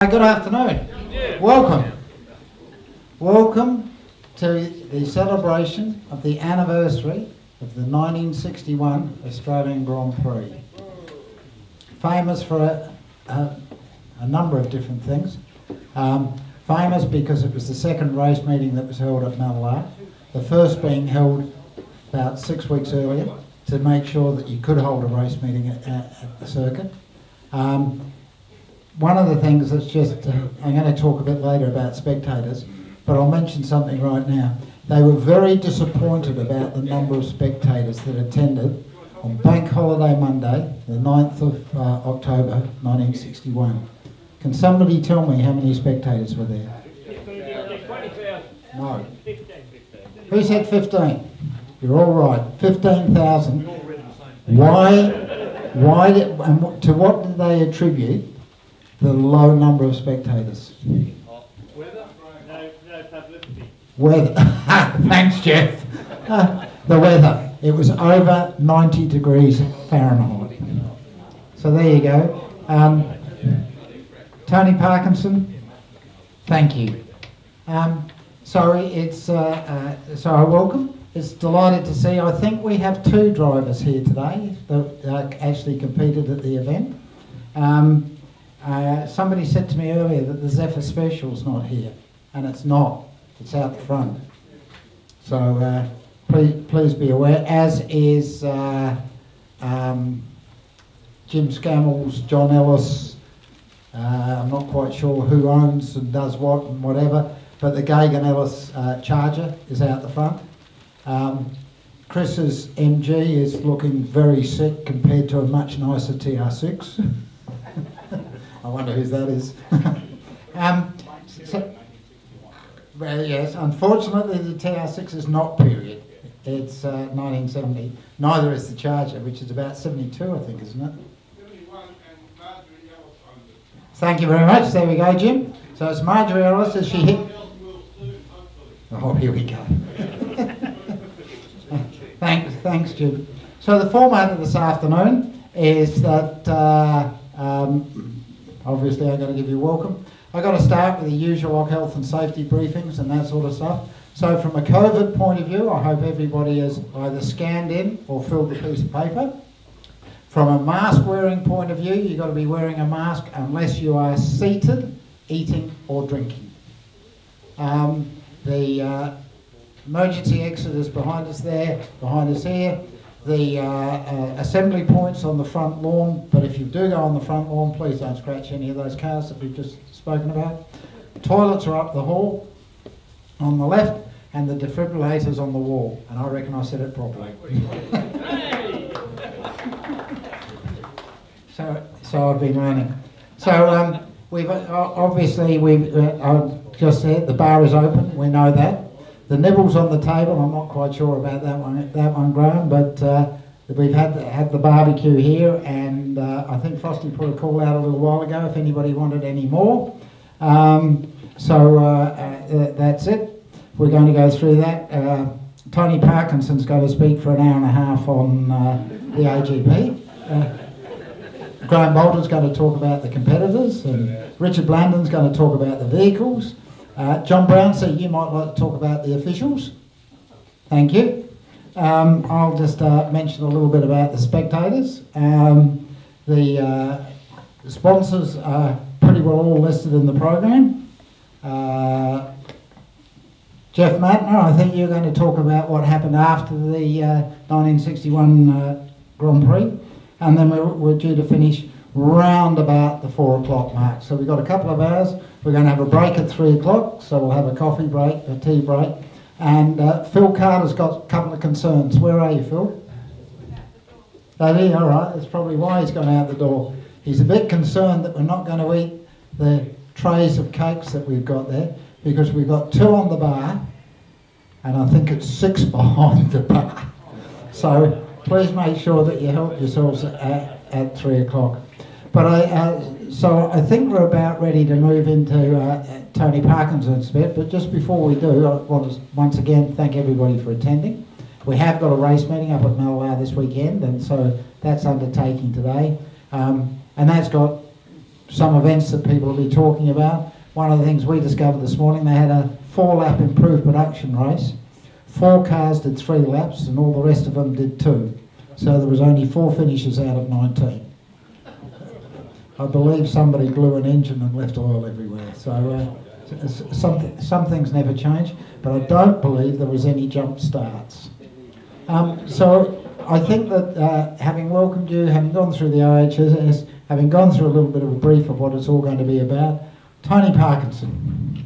Good afternoon. Welcome. Welcome to the celebration of the anniversary of the 1961 Australian Grand Prix. Famous for a number of different things. Famous because it was the second race meeting that was held at Mallala, the first being held about 6 weeks earlier to make sure that you could hold a race meeting at the circuit. One of the things that's just, I'm going to talk a bit later about spectators, but I'll mention something right now. They were very disappointed about the number of spectators that attended on Bank Holiday Monday, the 9th of October 1961. Can somebody tell me how many spectators were there? 20,000. No. 15. Who said 15? You're all right. 15,000. Why and to what did they attribute the low number of spectators? Weather? No publicity. Weather. Thanks, Jeff. The weather. It was over 90 degrees Fahrenheit. So there you go. Tony Parkinson, thank you. So I welcome. It's delighted to see. I think we have two drivers here today that actually competed at the event. Somebody said to me earlier that the Zephyr Special's not here, and it's not. It's out the front. So please be aware, as is Jim Scammell's, John Ellis. I'm not quite sure who owns and does what and whatever, but the Gagan Ellis Charger is out the front. Chris's MG is looking very sick compared to a much nicer TR6. I wonder whose that is. Well, yes, unfortunately the TR6 is not period. It's 1970. Neither is the Charger, which is about 72, I think, isn't it? 71, and Marjorie Ellis owns it. Thank you very much. There we go, Jim. So it's Marjorie Ellis. Is she hit? Oh, here we go. Thanks, Jim. So the format of this afternoon is that obviously I'm going to give you a welcome. I've got to start with the usual health and safety briefings and that sort of stuff. So from a COVID point of view, I hope everybody has either scanned in or filled the piece of paper. From a mask wearing point of view, you've got to be wearing a mask unless you are seated, eating or drinking. The emergency exit is behind us there, behind us here. The assembly points on the front lawn, but if you do go on the front lawn, please don't scratch any of those cars that we've just spoken about. Toilets are up the hall on the left, and the defibrillators on the wall. And I reckon I said it properly. So I've been learning. So we've just said the bar is open. We know that. The nibbles on the table, I'm not quite sure about that one, Graham, but we've had the barbecue here, and I think Frosty put a call out a little while ago if anybody wanted any more. That's it. We're going to go through that. Tony Parkinson's going to speak for an hour and a half on the AGP. Graham Bolton's going to talk about the competitors, and Richard Blandon's going to talk about the vehicles. John Brown, so you might like to talk about the officials. Thank you. I'll just mention a little bit about the spectators. The sponsors are pretty well all listed in the program. Jeff Mattner, I think you're going to talk about what happened after the 1961 Grand Prix, and then we're due to finish round about the 4 o'clock mark. So we've got a couple of hours. We're going to have a break at 3 o'clock, so we'll have a coffee break, a tea break. And Phil Carter's got a couple of concerns. Where are you, Phil? All right, that's probably why he's gone out the door. He's a bit concerned that we're not going to eat the trays of cakes that we've got there, because we've got 2 on the bar, and I think it's 6 behind the bar. So please make sure that you help yourselves at 3 o'clock. But I think we're about ready to move into Tony Parkinson's bit, but just before we do, I want to once again thank everybody for attending. We have got a race meeting up at Mallala this weekend, and so that's undertaking today. And that's got some events that people will be talking about. One of the things we discovered this morning, they had a 4-lap improved production race. 4 cars did 3 laps and all the rest of them did 2. So there was only 4 finishes out of 19. I believe somebody blew an engine and left oil everywhere. So some things never change, but I don't believe there was any jump starts. So I think that having welcomed you, having gone through the OHS, having gone through a little bit of a brief of what it's all going to be about, Tony Parkinson.